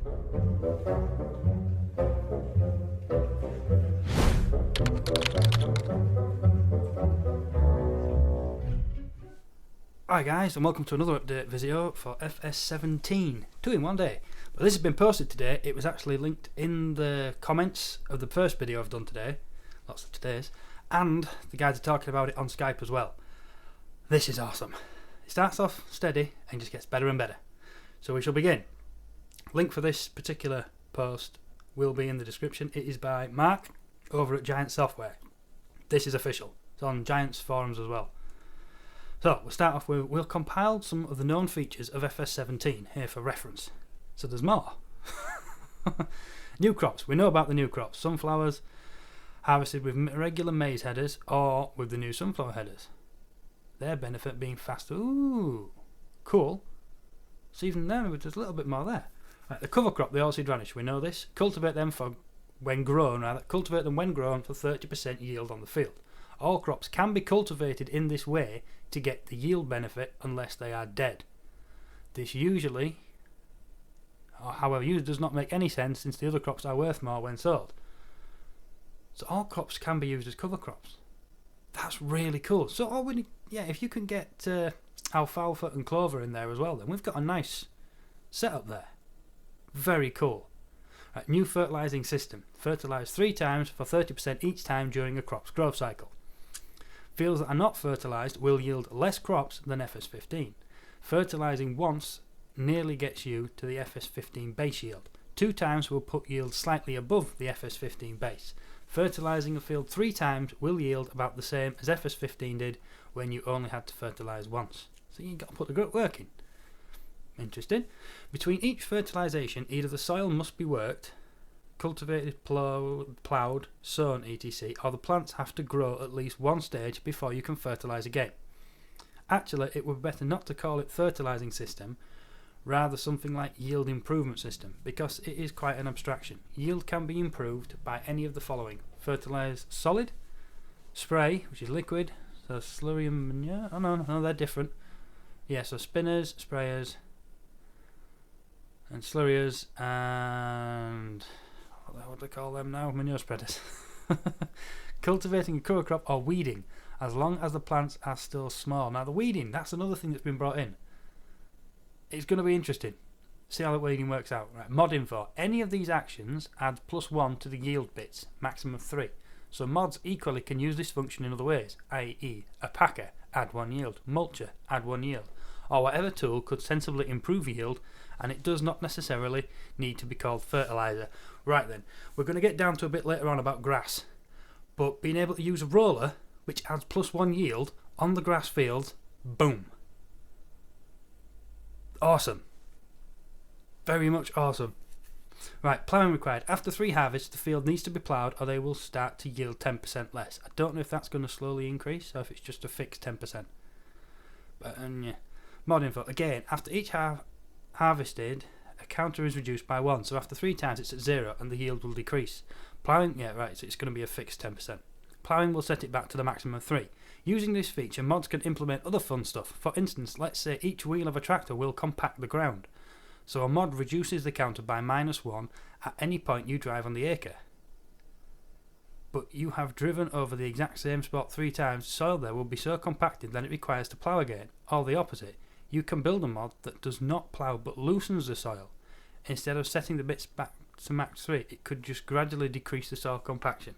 Hi guys, and welcome to another update video for FS17, 2 in one day. But this has been posted today. It was actually linked in the comments of the first video I've done today, lots of today's, and the guys are talking about it on Skype as well. This is awesome. It starts off steady and just gets better and better. So we shall begin. Link for this particular post will be in the description. It is by Mark over at Giant Software. This is official. It's on Giant's forums as well. So we'll start off with, we'll compile some of the known features of FS17 here for reference. So there's more. New crops. We know about the new crops. Sunflowers harvested with regular maize headers or with the new sunflower headers. Their benefit being faster. Ooh, cool. So even then, there's a little bit more there. Right, the cover crop, the oilseed radish. We know this. Cultivate them when grown for 30% yield on the field. All crops can be cultivated in this way to get the yield benefit unless they are dead. This usually, does not make any sense since the other crops are worth more when sold. So all crops can be used as cover crops. That's really cool. So if you can get alfalfa and clover in there as well, then we've got a nice setup there. Very cool. Right, new fertilising system. Fertilise 3 times for 30% each time during a crop's growth cycle. Fields that are not fertilised will yield less crops than FS15. Fertilising once nearly gets you to the FS15 base yield. 2 times will put yield slightly above the FS15 base. Fertilising a field 3 times will yield about the same as FS15 did when you only had to fertilise once. So you've got to put the good work in. Interesting. Between each fertilisation, either the soil must be worked, cultivated, ploughed, sown, etc., or the plants have to grow at least one stage before you can fertilise again. Actually, it would be better not to call it fertilising system, rather something like yield improvement system, because it is quite an abstraction. Yield can be improved by any of the following: fertilise solid, spray, which is liquid, so slurry and manure. Oh no, they're different. Yeah, so spinners, sprayers, and slurriers, and what do they call them now? Manure spreaders. Cultivating a cover crop or weeding, as long as the plants are still small. Now the weeding, that's another thing that's been brought in. It's going to be interesting. See how the weeding works out. Right, mod info. Any of these actions adds +1 to the yield bits, maximum of 3. So mods equally can use this function in other ways, i.e. a packer, add 1 yield, mulcher, add 1 yield, or whatever tool could sensibly improve yield, and it does not necessarily need to be called fertiliser. Right then, we're going to get down to a bit later on about grass, but being able to use a roller, which adds +1 yield, on the grass field, boom. Awesome. Very much awesome. Right, ploughing required. After 3 harvests, the field needs to be ploughed or they will start to yield 10% less. I don't know if that's going to slowly increase or if it's just a fixed 10%. But yeah. Mod info. Again, after each harvested, a counter is reduced by 1. So after 3 times it's at 0 and the yield will decrease. Ploughing, yeah right, so it's going to be a fixed 10%. Ploughing will set it back to the maximum of 3. Using this feature, mods can implement other fun stuff. For instance, let's say each wheel of a tractor will compact the ground. So a mod reduces the counter by -1 at any point you drive on the acre. But you have driven over the exact same spot 3 times, soil there will be so compacted that it requires to plough again. Or the opposite. You can build a mod that does not plough but loosens the soil. Instead of setting the bits back to max 3, it could just gradually decrease the soil compaction.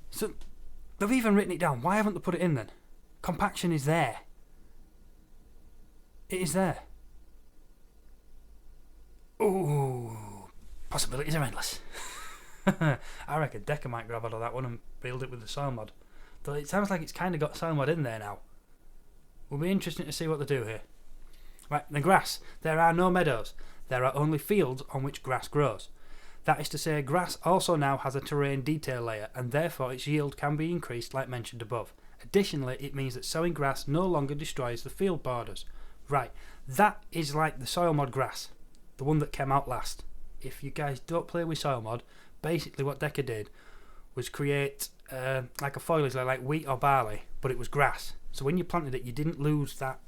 So they've even written it down. Why haven't they put it in then? Compaction is there. It is there. Ooh, possibilities are endless. I reckon Decker might grab out of that one and build it with the soil mod. Though it sounds like it's kind of got soil mod in there now. Will be interesting to see what they do here. Right, the grass. There are no meadows. There are only fields on which grass grows. That is to say, grass also now has a terrain detail layer, and therefore its yield can be increased like mentioned above. Additionally, it means that sowing grass no longer destroys the field borders. Right, that is like the soil mod grass, the one that came out last. If you guys don't play with soil mod, basically what Decker did was create like a foliage like wheat or barley, but it was grass. So when you planted it, you didn't lose that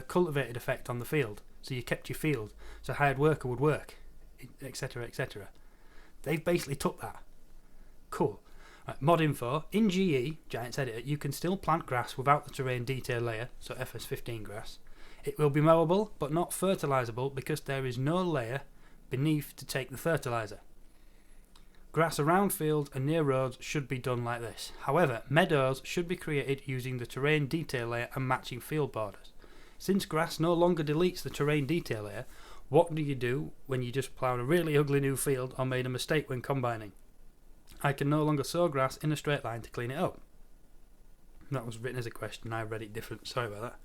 cultivated effect on the field. so you kept your field, so a hired worker would work, etc, etc. They've basically took that. Cool. Right, mod info. In GE, Giants Editor, you can still plant grass without the terrain detail layer, so FS15 grass. It will be mowable, but not fertilisable because there is no layer beneath to take the fertiliser. Grass around fields and near roads should be done like this. However, meadows should be created using the terrain detail layer and matching field borders. Since grass no longer deletes the terrain detail layer, what do you do when you just ploughed a really ugly new field or made a mistake when combining? I can no longer sow grass in a straight line to clean it up. That was written as a question, I read it different, sorry about that.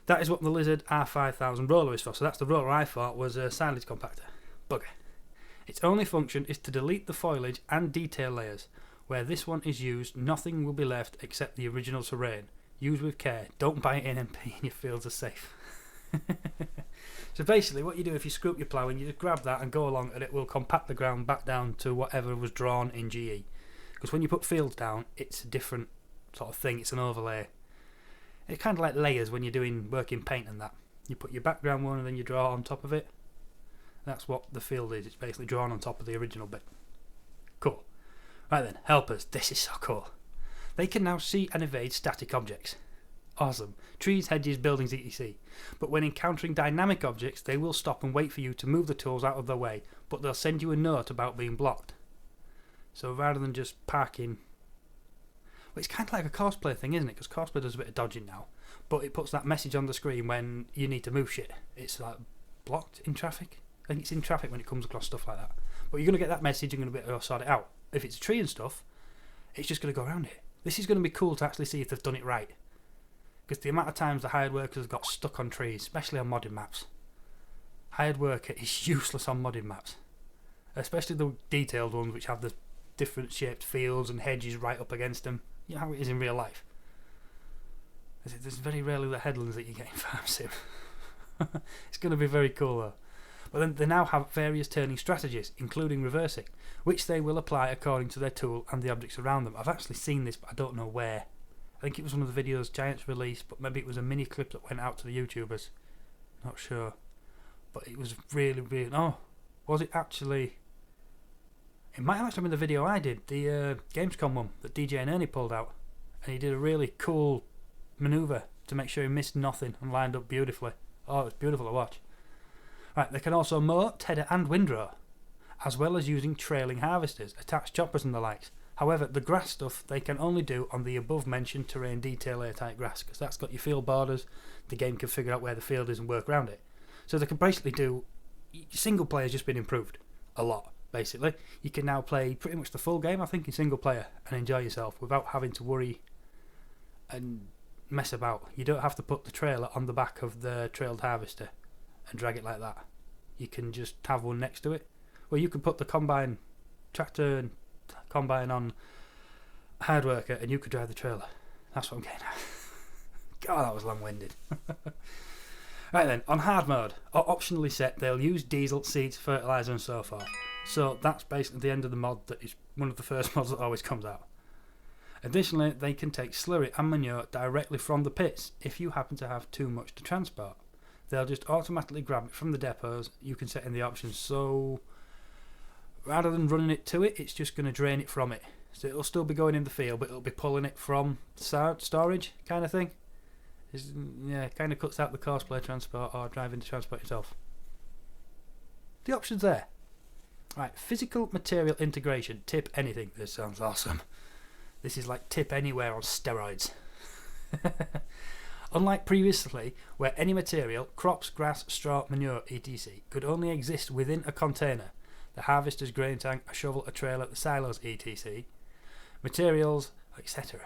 That is what the Lizard R5000 roller is for, so that's the roller I thought was a silage compactor. Bugger. Its only function is to delete the foliage and detail layers. Where this one is used, nothing will be left except the original terrain. Use with care, don't buy NMP and your fields are safe. So basically what you do if you screw up your ploughing, you just grab that and go along and it will compact the ground back down to whatever was drawn in GE. Because when you put fields down, it's a different sort of thing, it's an overlay. It's kind of like layers when you're doing work in paint and that. You put your background one and then you draw on top of it. That's what the field is, it's basically drawn on top of the original bit. Cool. Right then, helpers, this is so cool. They can now see and evade static objects. Awesome. Trees, hedges, buildings, etc. But when encountering dynamic objects, they will stop and wait for you to move the tools out of their way, but they'll send you a note about being blocked. So rather than just parking... Well, it's kind of like a cosplay thing, isn't it? Because cosplay does a bit of dodging now. But it puts that message on the screen when you need to move shit. It's like blocked in traffic. I think it's in traffic when it comes across stuff like that. But you're going to get that message, you're going to be able to sort it out. If it's a tree and stuff, it's just going to go around it. This is going to be cool to actually see if they've done it right. Because the amount of times the hired workers have got stuck on trees, especially on modded maps. Hired worker is useless on modded maps. Especially the detailed ones which have the different shaped fields and hedges right up against them. You know how it is in real life. There's very rarely the headlands that you get in Farm Sim. It's going to be very cool though. But then they now have various turning strategies, including reversing, which they will apply according to their tool and the objects around them. I've actually seen this, but I don't know where. I think it was one of the videos Giants released, but maybe it was a mini clip that went out to the YouTubers. Not sure. But it was really, really... Oh, was it actually... It might have actually been the video I did, the Gamescom one that DJ and Ernie pulled out. And he did a really cool manoeuvre to make sure he missed nothing and lined up beautifully. Oh, it was beautiful to watch. Right, they can also mow, tedder and windrow, as well as using trailing harvesters, attached choppers and the likes. However, the grass stuff they can only do on the above mentioned terrain detail layer type grass, because that's got your field borders, the game can figure out where the field is and work around it. So they can basically do, single player has just been improved a lot, basically. You can now play pretty much the full game, I think, in single player and enjoy yourself without having to worry and mess about. You don't have to put the trailer on the back of the trailed harvester and drag it like that. You can just have one next to it. Well, you can put the combine, tractor and combine on hard worker and you could drive the trailer. That's what I'm getting at. God, that was long-winded. Right then, on hard mode, or optionally set, they'll use diesel, seeds, fertiliser and so forth. So that's basically the end of the mod that is one of the first mods that always comes out. Additionally, they can take slurry and manure directly from the pits if you happen to have too much to transport. They'll just automatically grab it from the depots. You can set in the options, so rather than running it to it, it's just going to drain it from it. So it'll still be going in the field, but it'll be pulling it from storage kind of thing. Yeah, kind of cuts out the cosplay transport or driving to transport yourself. The options there. Right, physical material integration. Tip anything. This sounds awesome. This is like tip anywhere on steroids. Unlike previously, where any material, crops, grass, straw, manure, etc. could only exist within a container, the harvester's grain tank, a shovel, a trailer, the silos, etc. Materials, etc.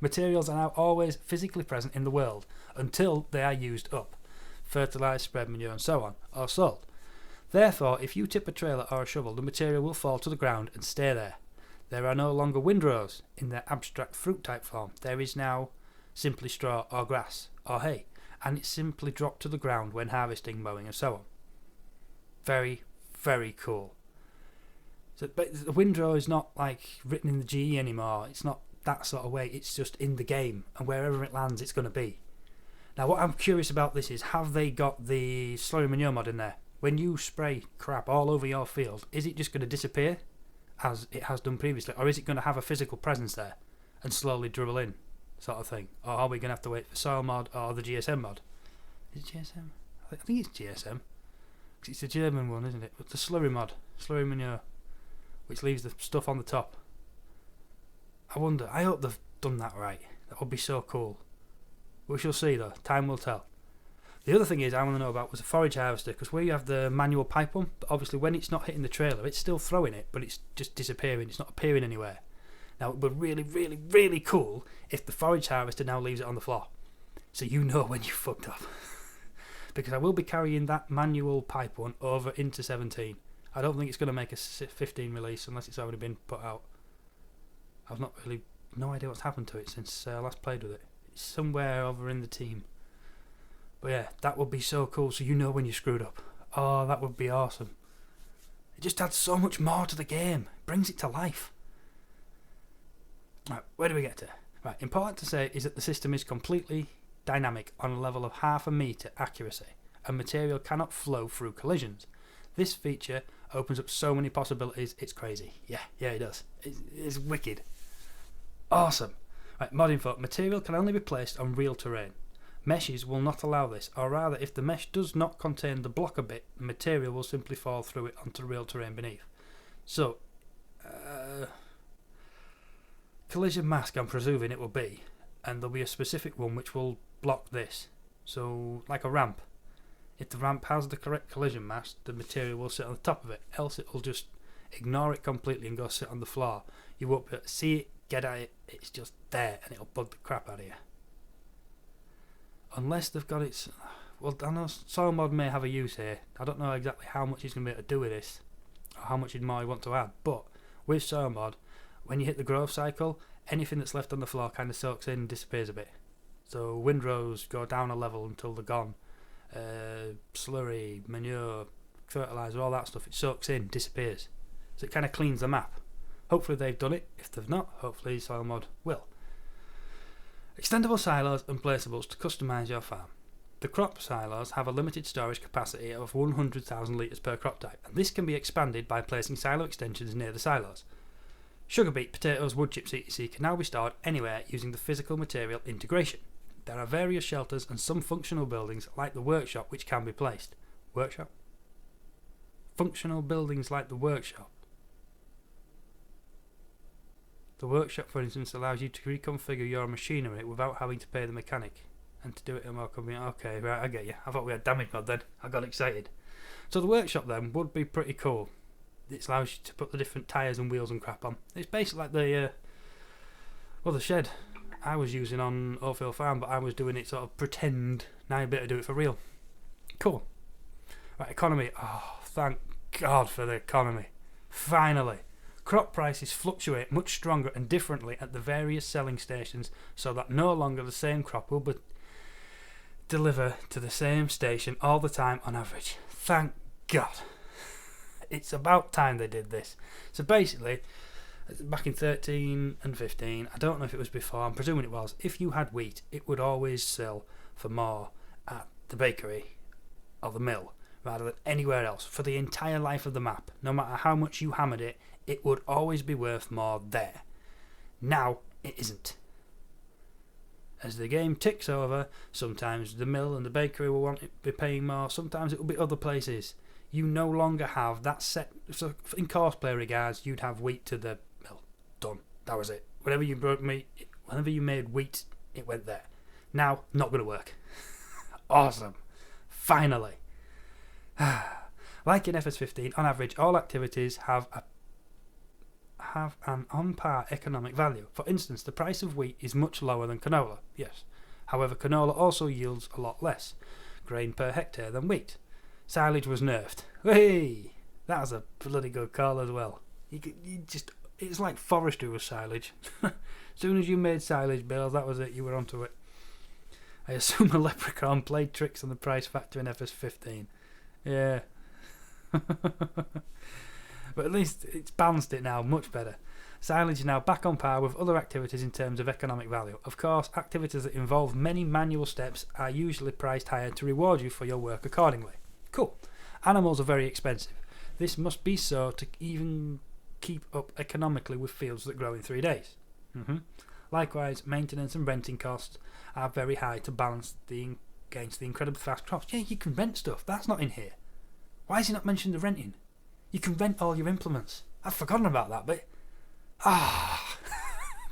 Materials are now always physically present in the world until they are used up, fertilised, spread, manure and so on, or sold. Therefore, if you tip a trailer or a shovel, the material will fall to the ground and stay there. There are no longer windrows in their abstract fruit type form. There is now simply straw or grass or hay, and it's simply dropped to the ground when harvesting, mowing and so on. Very, very cool. So, but the windrow is not like written in the GE anymore. It's not that sort of way. It's just in the game, and wherever it lands, it's going to be. Now, what I'm curious about this is, have they got the slurry manure mod in there? When you spray crap all over your field, is it just going to disappear, as it has done previously, or is it going to have a physical presence there and slowly dribble in, sort of thing? Or are we going to have to wait for soil mod or the GSM mod? Is it GSM? I think it's GSM. It's a German one, isn't it? But the slurry mod, slurry manure, which leaves the stuff on the top. I wonder. I hope they've done that right. That would be so cool. We shall see though. Time will tell. The other thing is I want to know about was the forage harvester, because where you have the manual pipe pump, obviously when it's not hitting the trailer, it's still throwing it, but it's just disappearing. It's not appearing anywhere. Now it would really, really, really cool if the forage harvester now leaves it on the floor, so you know when you fucked up. Because I will be carrying that manual pipe one over into 17. I don't think it's going to make a 15 release unless it's already been put out. I've not really no idea what's happened to it since I last played with it. It's somewhere over in the team. But yeah, that would be so cool, so you know when you screwed up. Oh, that would be awesome. It just adds so much more to the game. It brings it to life. Right, where do we get to? Right, important to say is that the system is completely dynamic on a level of 0.5 metre accuracy, and material cannot flow through collisions. This feature opens up so many possibilities, it's crazy. Yeah, it does. It's wicked. Awesome. Right, mod info. Material can only be placed on real terrain. Meshes will not allow this, or rather, if the mesh does not contain the blocker bit, the material will simply fall through it onto real terrain beneath. So, collision mask I'm presuming it will be, and there'll be a specific one which will block this. So, like a ramp. If the ramp has the correct collision mask, the material will sit on the top of it, else it will just ignore it completely and go sit on the floor. You won't be able to see it, get at it, it's just there, and it'll bug the crap out of you. Unless they've got it... Well, I know soil mod may have a use here. I don't know exactly how much he's going to be able to do with this, or how much more he want to add, but with soil mod, when you hit the growth cycle, anything that's left on the floor kind of soaks in and disappears a bit. So windrows go down a level until they're gone. Slurry, manure, fertiliser, all that stuff, it soaks in, disappears. So it kind of cleans the map. Hopefully they've done it. If they've not, hopefully soil mod will. Extendable silos and placeables to customise your farm. The crop silos have a limited storage capacity of 100,000 litres per crop type, and this can be expanded by placing silo extensions near the silos. Sugar beet, potatoes, wood chips, etc. can now be stored anywhere using the physical material integration. There are various shelters and some functional buildings like the workshop which can be placed. Workshop? Functional buildings like the workshop. The workshop, for instance, allows you to reconfigure your machinery without having to pay the mechanic, and to do it in a more convenient... Okay, right, I get you. I thought we had damage mod then. I got excited. So the workshop then would be pretty cool. It allows you to put the different tyres and wheels and crap on. It's basically like the shed I was using on Oakville Farm, but I was doing it sort of pretend. Now you better do it for real. Cool. Right, economy. Oh, thank God for the economy. Finally. Crop prices fluctuate much stronger and differently at the various selling stations, so that no longer the same crop will deliver to the same station all the time on average. Thank God. It's about time they did this. So basically, back in 13 and 15, I don't know if it was before, I'm presuming it was, if you had wheat, it would always sell for more at the bakery or the mill rather than anywhere else for the entire life of the map. No matter how much you hammered it, it would always be worth more there. Now, it isn't. As the game ticks over, sometimes the mill and the bakery will want to be paying more, sometimes it will be other places. You no longer have that set. So in cosplay regards, you'd have wheat to the mill. Done. That was it. Whenever you made wheat, it went there. Now, not going to work. Awesome. Finally. Like in FS15, on average, all activities have an on-par economic value. For instance, the price of wheat is much lower than canola. Yes. However, canola also yields a lot less grain per hectare than wheat. Silage was nerfed. Hey, that was a bloody good call as well. It's like forestry with silage. As soon as you made silage bales, that was it. You were onto it. I assume a leprechaun played tricks on the price factor in FS15. Yeah. But at least it's balanced it now much better. Silage is now back on par with other activities in terms of economic value. Of course, activities that involve many manual steps are usually priced higher to reward you for your work accordingly. Cool. Animals are very expensive. This must be so to even keep up economically with fields that grow in 3 days. Likewise, maintenance and renting costs are very high to balance against the incredibly fast crops. Yeah, you can rent stuff. That's not in here. Why has he not mentioned the renting? You can rent all your implements. I've forgotten about that bit.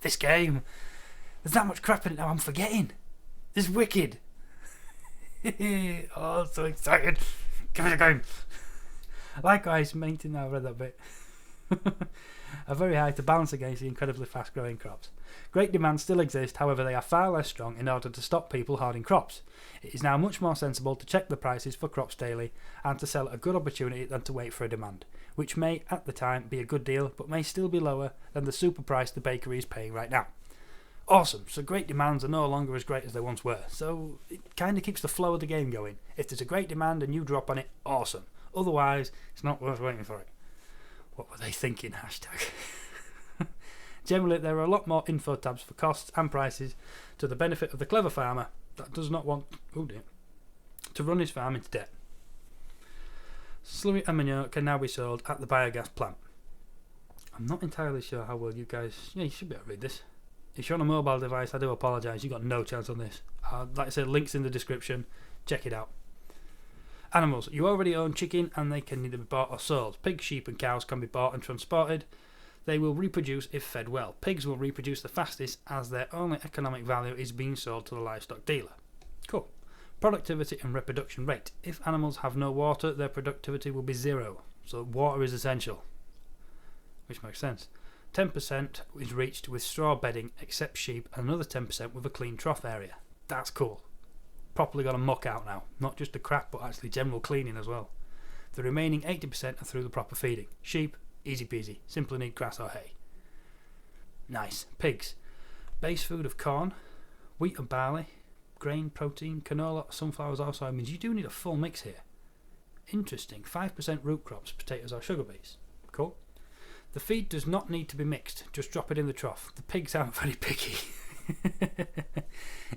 This game. There's that much crap in it now I'm forgetting. This is wicked. Oh, so excited. Give it a game. Likewise, maintenance, I read that bit. Are very high to balance against the incredibly fast growing crops. Great demand still exists, however they are far less strong in order to stop people hoarding crops. It is now much more sensible to check the prices for crops daily and to sell at a good opportunity than to wait for a demand, which may at the time be a good deal but may still be lower than the super price the bakery is paying right now. Awesome, so great demands are no longer as great as they once were, so it kind of keeps the flow of the game going. If there's a great demand and you drop on it, awesome. Otherwise, it's not worth waiting for it. What were they thinking? Hashtag. Generally, there are a lot more info tabs for costs and prices to the benefit of the clever farmer that does not want to run his farm into debt. Slurry and manure can now be sold at the biogas plant. I'm not entirely sure how well you guys... Yeah, you should be able to read this. If you're on a mobile device, I do apologise. You've got no chance on this. Like I said, links in the description. Check it out. Animals. You already own chicken and they can either be bought or sold. Pigs, sheep and cows can be bought and transported. They will reproduce if fed well. Pigs will reproduce the fastest as their only economic value is being sold to the livestock dealer. Cool. Productivity and reproduction rate. If animals have no water, their productivity will be 0. So water is essential. Which makes sense. 10% is reached with straw bedding except sheep and another 10% with a clean trough area. That's cool. Properly got a muck out now. Not just the crap but actually general cleaning as well. The remaining 80% are through the proper feeding. Sheep, easy peasy. Simply need grass or hay. Nice. Pigs. Base food of corn, wheat and barley, grain, protein, canola, sunflowers or soybeans. You do need a full mix here. Interesting. 5% root crops, potatoes or sugar beets. Cool. The feed does not need to be mixed. Just drop it in the trough. The pigs aren't very picky.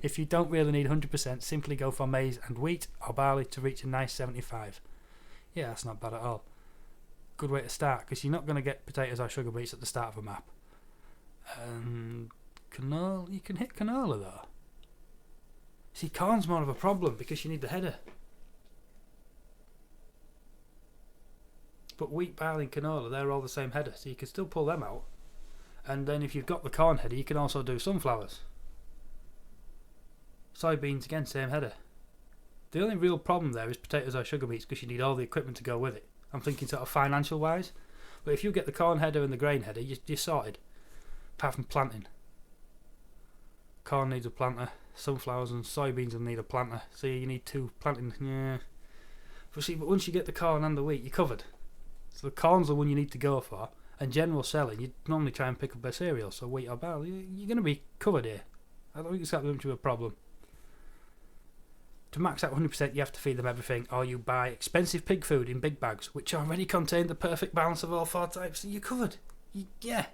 If you don't really need 100%, simply go for maize and wheat or barley to reach a nice 75. Yeah, that's not bad at all. Good way to start, because you're not going to get potatoes or sugar beets at the start of a map. Canola, you can hit canola though. See, corn's more of a problem because you need the header. But wheat, barley and canola, they're all the same header, so you can still pull them out. And then if you've got the corn header, you can also do sunflowers. Soybeans, again, same header. The only real problem there is potatoes or sugar beets because you need all the equipment to go with it. I'm thinking sort of financial wise. But if you get the corn header and the grain header, you're sorted. Apart from planting. Corn needs a planter. Sunflowers and soybeans will need a planter. So you need 2 planting. Yeah. But once you get the corn and the wheat, you're covered. So the corn's the one you need to go for. And general selling, you'd normally try and pick up a cereal. So wheat or barley, you're going to be covered here. I don't think it's that much of a problem. To max out 100%, you have to feed them everything, or you buy expensive pig food in big bags, which already contain the perfect balance of all 4 types. So you're covered. Yeah,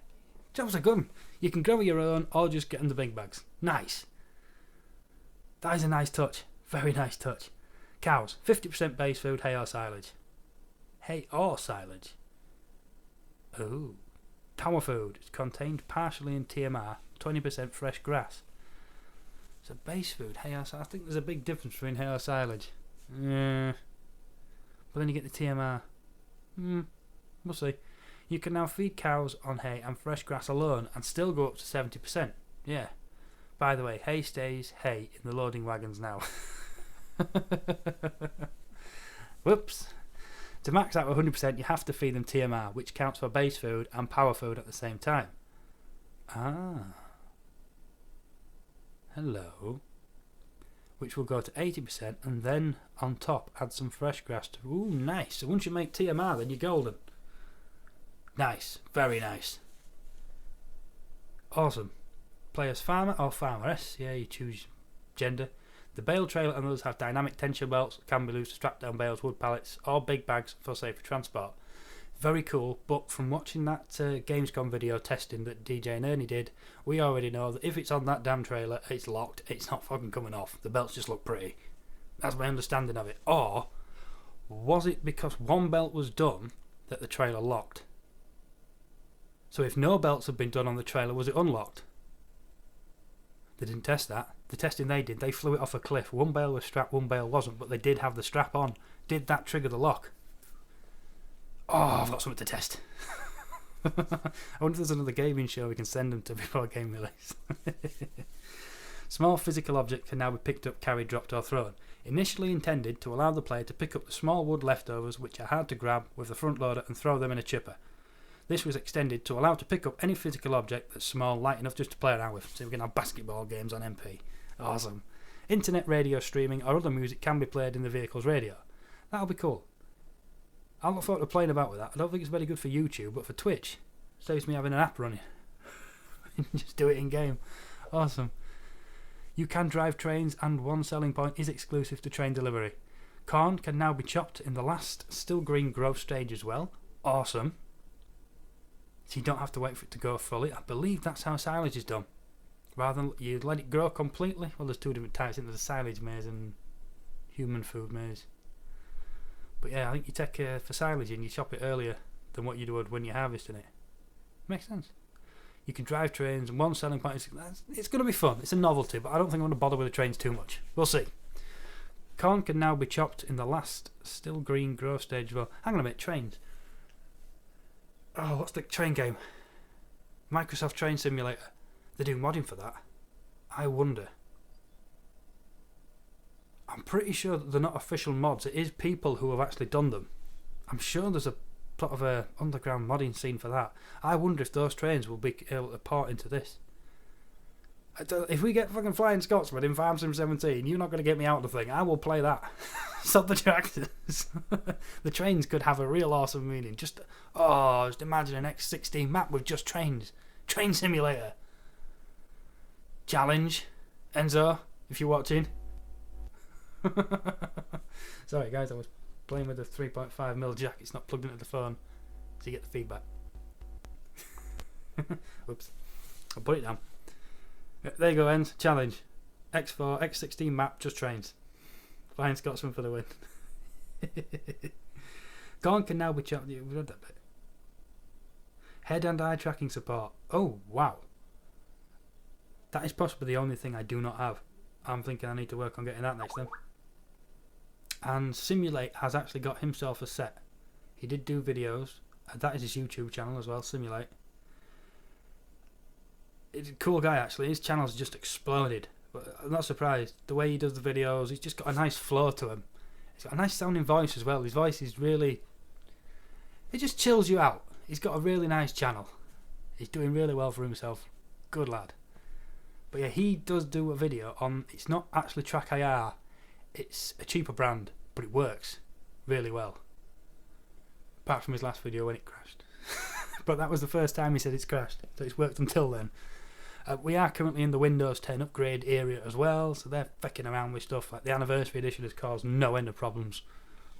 job's a gun. You can grow your own, or just get in the big bags. Nice. That is a nice touch. Very nice touch. Cows, 50% base food, hay or silage. Hay or silage. Ooh. Tower food is contained partially in TMR, 20% fresh grass. So base food, hay or silage. I think there's a big difference between hay or silage. Yeah. But then you get the TMR. We'll see. You can now feed cows on hay and fresh grass alone and still go up to 70%. Yeah. By the way, hay stays hay in the loading wagons now. Whoops. To max out 100%, you have to feed them TMR, which counts for base food and power food at the same time. Ah. Hello. Which will go to 80% and then on top add some fresh grass to... Ooh, nice. So once you make TMR, then you're golden. Nice. Very nice. Awesome. Play as farmer or farmeress. Yeah, you choose gender. The bale trailer and others have dynamic tension belts that can be used to strap down bales, wood pallets or big bags for safer transport. Very cool, but from watching that Gamescom video testing that DJ and Ernie did, we already know that if it's on that damn trailer, it's locked, it's not fucking coming off. The belts just look pretty. That's my understanding of it. Or was it because one belt was done that the trailer locked? So if no belts had been done on the trailer, was it unlocked? They didn't test that. The testing they did, they flew it off a cliff. One bale was strapped, one bale wasn't, but they did have the strap on. Did that trigger the lock? Oh, I've got something to test. I wonder if there's another gaming show we can send them to before game release. Small physical objects can now be picked up, carried, dropped or thrown. Initially intended to allow the player to pick up the small wood leftovers which are hard to grab with the front loader and throw them in a chipper. This was extended to allow to pick up any physical object that's small, light enough just to play around with. So we can have basketball games on MP. Awesome. Internet radio streaming or other music can be played in the vehicle's radio. That'll be cool. I look forward to playing about with that. I don't think it's very good for YouTube, but for Twitch, it saves me having an app running. Just do it in game. Awesome. You can drive trains, and one selling point is exclusive to train delivery. Corn can now be chopped in the last still green growth stage as well. Awesome. So you don't have to wait for it to go fully. I believe that's how silage is done. Rather than you let it grow completely. Well, there's two different types. There's a silage maize and human food maize. But yeah, I think you take for silage and you chop it earlier than what you would when you're harvesting it. Makes sense. You can drive trains, and one selling point is it's going to be fun. It's a novelty, but I don't think I'm going to bother with the trains too much. We'll see. Corn can now be chopped in the last still green growth stage. Well, hang on a minute, trains. Oh, what's the train game? Microsoft Train Simulator. They do modding for that. I wonder. I'm pretty sure that they're not official mods. It is people who have actually done them. I'm sure there's a sort of a underground modding scene for that. I wonder if those trains will be able to port into this. If we get fucking Flying Scotsman in Farm Sim 17, you're not going to get me out of the thing. I will play that. Stop the tractors. The trains could have a real awesome meaning. Just imagine an X16 map with just trains. Train Simulator. Challenge. Enzo, if you're watching. Sorry guys, I was playing with a 3.5mm jack. It's not plugged into the phone, so you get the feedback. Oops. I'll put it down. There you go, Enz. Challenge. X4, X16 map, just trains. Flying Scotsman for the win. Corn can now be chopped. We've read that bit. Head and eye tracking support. Oh, wow. That is possibly the only thing I do not have. I'm thinking I need to work on getting that next then. And Simulate has actually got himself a set. He did do videos. That is his YouTube channel as well, Simulate. He's a cool guy actually. His channel's just exploded. But I'm not surprised. The way he does the videos, he's just got a nice flow to him. He's got a nice sounding voice as well. His voice is really... it just chills you out. He's got a really nice channel. He's doing really well for himself. Good lad. But yeah, he does do a video on... it's not actually Track IR. It's a cheaper brand, but it works really well. Apart from his last video when it crashed. But that was the first time he said it's crashed. So it's worked until then. We are currently in the Windows 10 upgrade area as well, so they're fecking around with stuff. Like the Anniversary Edition has caused no end of problems.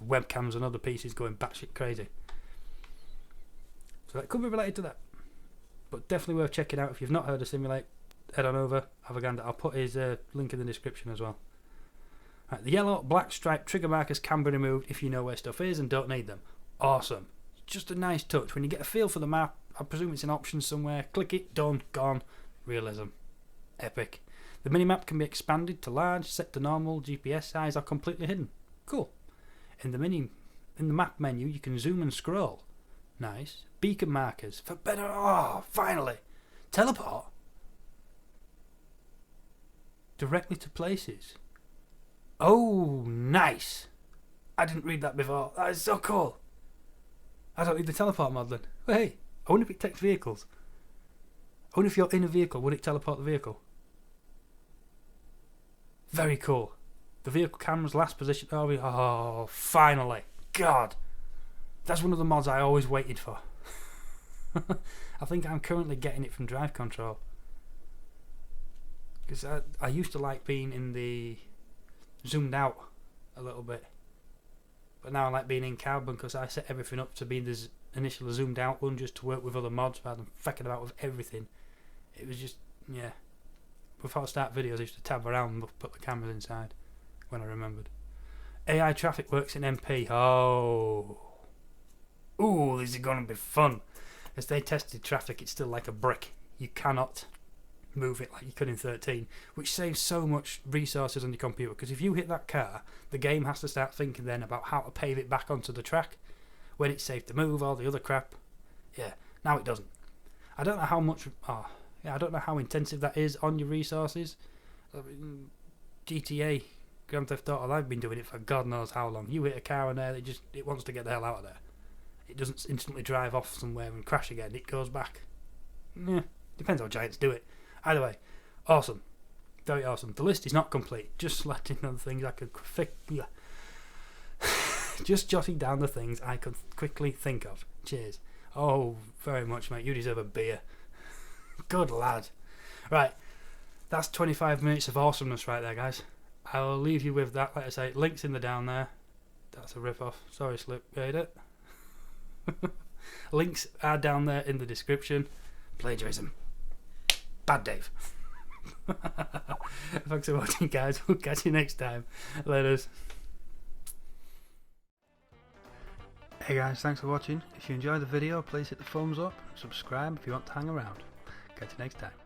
Webcams and other PCs going batshit crazy. So that could be related to that. But definitely worth checking out. If you've not heard of Simulate, head on over, have a gander. I'll put his link in the description as well. Right, the yellow, black stripe trigger markers can be removed if you know where stuff is and don't need them. Awesome. Just a nice touch. When you get a feel for the map, I presume it's in options somewhere. Click it, done, gone. Realism. Epic. The minimap can be expanded to large, set to normal, GPS size, or completely hidden. Cool. In the map menu, you can zoom and scroll. Nice. Beacon markers for better. Oh, finally. Teleport. Directly to places. Oh, nice. I didn't read that before. That is so cool. I don't need the teleport mod then. Well, hey, I wonder if it takes vehicles. I wonder if you're in a vehicle, would it teleport the vehicle? Very cool. The vehicle camera's last position. Oh, finally. God. That's one of the mods I always waited for. I think I'm currently getting it from Drive Control. Because I used to like being in the... zoomed out a little bit. But now I like being in carbon because I set everything up to be initial zoomed out one just to work with other mods rather than fecking about with everything. It was just, yeah. Before I start videos, I used to tab around and put the cameras inside when I remembered. AI traffic works in MP. Oh. Ooh, this is going to be fun. As they tested traffic, it's still like a brick. You cannot move it like you could in 13, which saves so much resources on your computer, because if you hit that car, the game has to start thinking then about how to pave it back onto the track, when it's safe to move, all the other crap. Yeah, now it doesn't. I don't know how much... I don't know how intensive that is on your resources. GTA, Grand Theft Auto, I've been doing it for God knows how long. You hit a car in there, it wants to get the hell out of there. It doesn't instantly drive off somewhere and crash again. It goes back. Yeah, depends how giants do it. Either way, awesome. Very awesome. The list is not complete. Just selecting other things I could just jotting down the things I could quickly think of. Cheers. Oh, very much, mate. You deserve a beer. Good lad. Right, that's 25 minutes of awesomeness right there, guys. I'll leave you with that. Like I say, links in the down there. That's a rip-off. Sorry, Slip. Read it. Links are down there in the description. Plagiarism. Bad Dave. Thanks for watching, guys. We'll catch you next time. Laters. Hey guys, thanks for watching. If you enjoyed the video, please hit the thumbs up, subscribe if you want to hang around. Catch you next time.